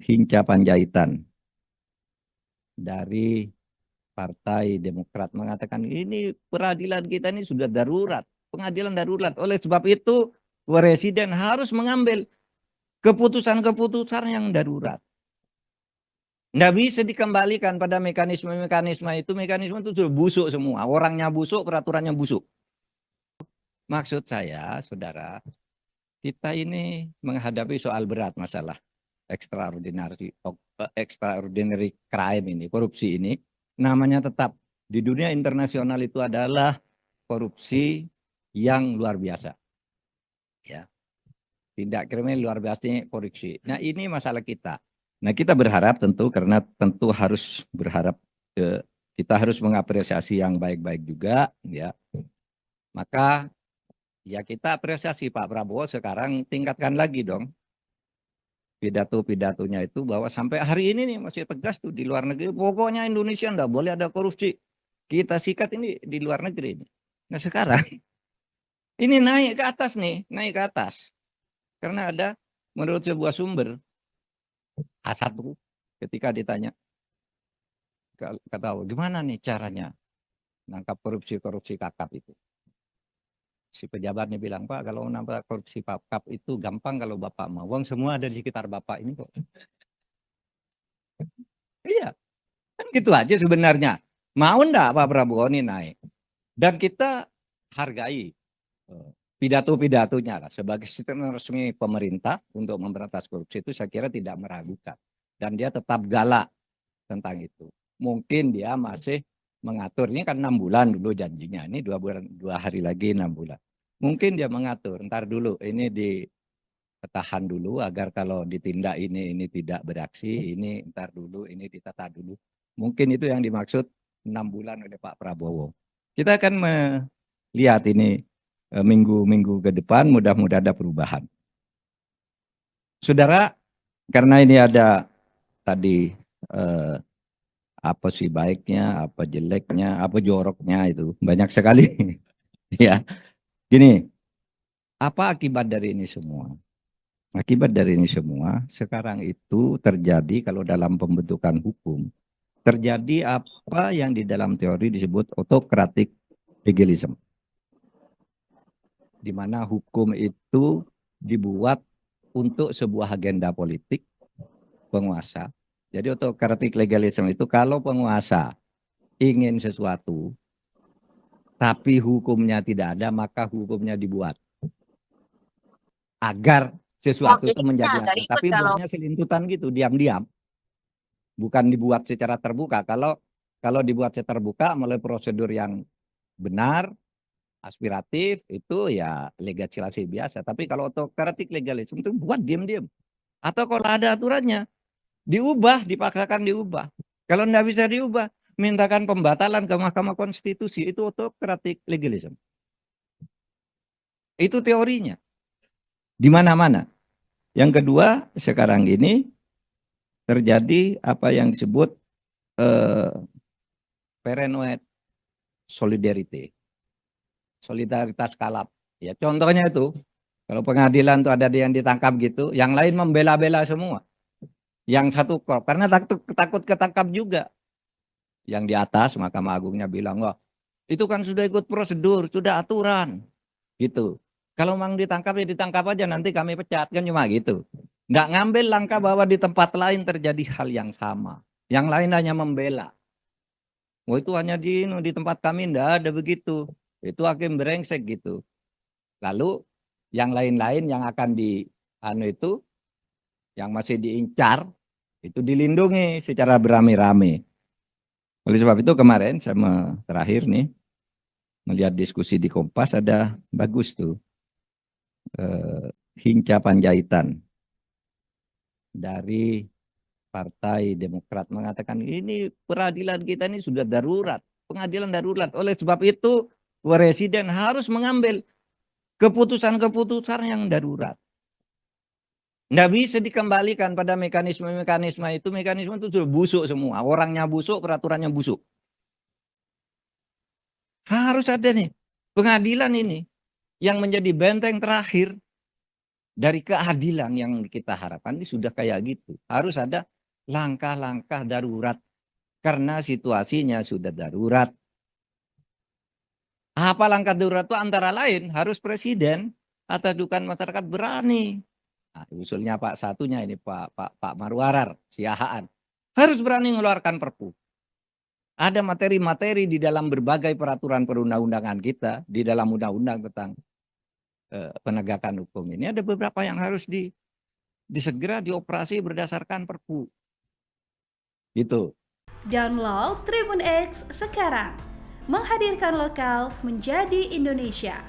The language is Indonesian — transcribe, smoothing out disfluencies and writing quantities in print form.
Hinca Panjaitan dari Partai Demokrat mengatakan ini peradilan kita ini sudah darurat, pengadilan darurat. Oleh sebab itu Presiden harus mengambil keputusan-keputusan yang darurat. Nggak bisa dikembalikan pada mekanisme-mekanisme itu. Mekanisme itu sudah busuk semua. Orangnya busuk, peraturannya busuk. Maksud saya, saudara, kita ini menghadapi soal berat masalah extraordinary crime ini, korupsi ini. Namanya tetap di dunia internasional itu adalah korupsi yang luar biasa. Ya, tindak kriminal luar biasa korupsi. Nah ini masalah kita. Nah kita berharap tentu karena tentu harus berharap kita harus mengapresiasi yang baik-baik juga ya. Maka ya kita apresiasi Pak Prabowo sekarang tingkatkan lagi dong pidato-pidatonya itu bahwa sampai hari ini nih masih tegas tuh di luar negeri. Pokoknya Indonesia enggak boleh ada korupsi. Kita sikat ini di luar negeri ini. Nah sekarang ini naik ke atas nih, naik ke atas. Karena ada menurut sebuah sumber A1 ketika ditanya kata gimana nih caranya nangkap korupsi kakap itu. Si pejabatnya bilang, Pak, kalau nangkap korupsi kakap itu gampang kalau Bapak mau. Uang semua ada di sekitar Bapak ini kok. Iya, kan gitu aja sebenarnya. Mau enggak Pak Prabowo ini naik? Dan kita hargai pidato-pidatonya lah. Sebagai statement resmi pemerintah untuk memberantas korupsi itu saya kira tidak meragukan. Dan dia tetap galak tentang itu. Mungkin dia masih mengatur, ini kan 6 bulan dulu janjinya, ini 2 hari lagi 6 bulan. Mungkin dia mengatur, ntar dulu ini ditahan dulu agar kalau ditindak ini tidak beraksi, ini ntar dulu, ini ditata dulu. Mungkin itu yang dimaksud 6 bulan oleh Pak Prabowo. Kita akan melihat ini minggu-minggu ke depan, mudah-mudahan ada perubahan. Saudara, karena ini ada tadi apa sih baiknya, apa jeleknya, apa joroknya itu banyak sekali. Ya, gini, apa akibat dari ini semua? Akibat dari ini semua sekarang itu terjadi kalau dalam pembentukan hukum terjadi apa yang di dalam teori disebut autocratic legalism, di mana hukum itu dibuat untuk sebuah agenda politik penguasa. Jadi autocratic legalism itu kalau penguasa ingin sesuatu tapi hukumnya tidak ada, maka hukumnya dibuat agar sesuatu itu menjadi ada. Tapi buatnya selintutan gitu, diam-diam, bukan dibuat secara terbuka. Kalau dibuat secara terbuka melalui prosedur yang benar, aspiratif, itu ya legislasi biasa. Tapi kalau autocratic legalism itu buat diam-diam. Atau kalau ada aturannya, diubah, dipaksakan diubah. Kalau tidak bisa diubah, mintakan pembatalan ke Mahkamah Konstitusi, itu autocratic legalism. Itu teorinya. Di mana-mana. Yang kedua, sekarang ini terjadi apa yang disebut paranoid solidarity. Solidaritas kalap. Ya, contohnya itu, kalau pengadilan tuh ada yang ditangkap gitu, yang lain membela-bela semua. Yang satu kok, karena takut ketangkap juga. Yang di atas, Mahkamah Agungnya bilang, wah itu kan sudah ikut prosedur, sudah aturan. Gitu. Kalau memang ditangkap ya ditangkap aja, nanti kami pecat, kan cuma gitu. Nggak ngambil langkah bahwa di tempat lain terjadi hal yang sama. Yang lain hanya membela. Oh itu hanya di tempat kami enggak ada begitu. Itu hakim brengsek gitu. Lalu yang lain-lain yang akan itu yang masih diincar itu dilindungi secara beramai-ramai. Oleh sebab itu kemarin saya terakhir nih melihat diskusi di Kompas ada bagus tuh Hinca Panjaitan dari Partai Demokrat mengatakan ini peradilan kita ini sudah darurat, pengadilan darurat. Oleh sebab itu Presiden harus mengambil keputusan-keputusan yang darurat. Nggak bisa dikembalikan pada mekanisme-mekanisme itu. Mekanisme itu sudah busuk semua. Orangnya busuk, peraturannya busuk. Harus ada nih pengadilan ini yang menjadi benteng terakhir Dari keadilan yang kita harapkan ini sudah kayak gitu. Harus ada langkah-langkah darurat karena situasinya sudah darurat. Apa langkah darurat itu antara lain harus presiden atau dukan masyarakat berani. Nah, usulnya Pak satunya ini Pak Marwarar Siahaan harus berani mengeluarkan Perpu. Ada materi-materi di dalam berbagai peraturan perundang-undangan kita, di dalam undang-undang tentang penegakan hukum ini ada beberapa yang harus disegera dioperasi berdasarkan Perpu. Gitu. Download Tribun X sekarang. Menghadirkan lokal menjadi Indonesia.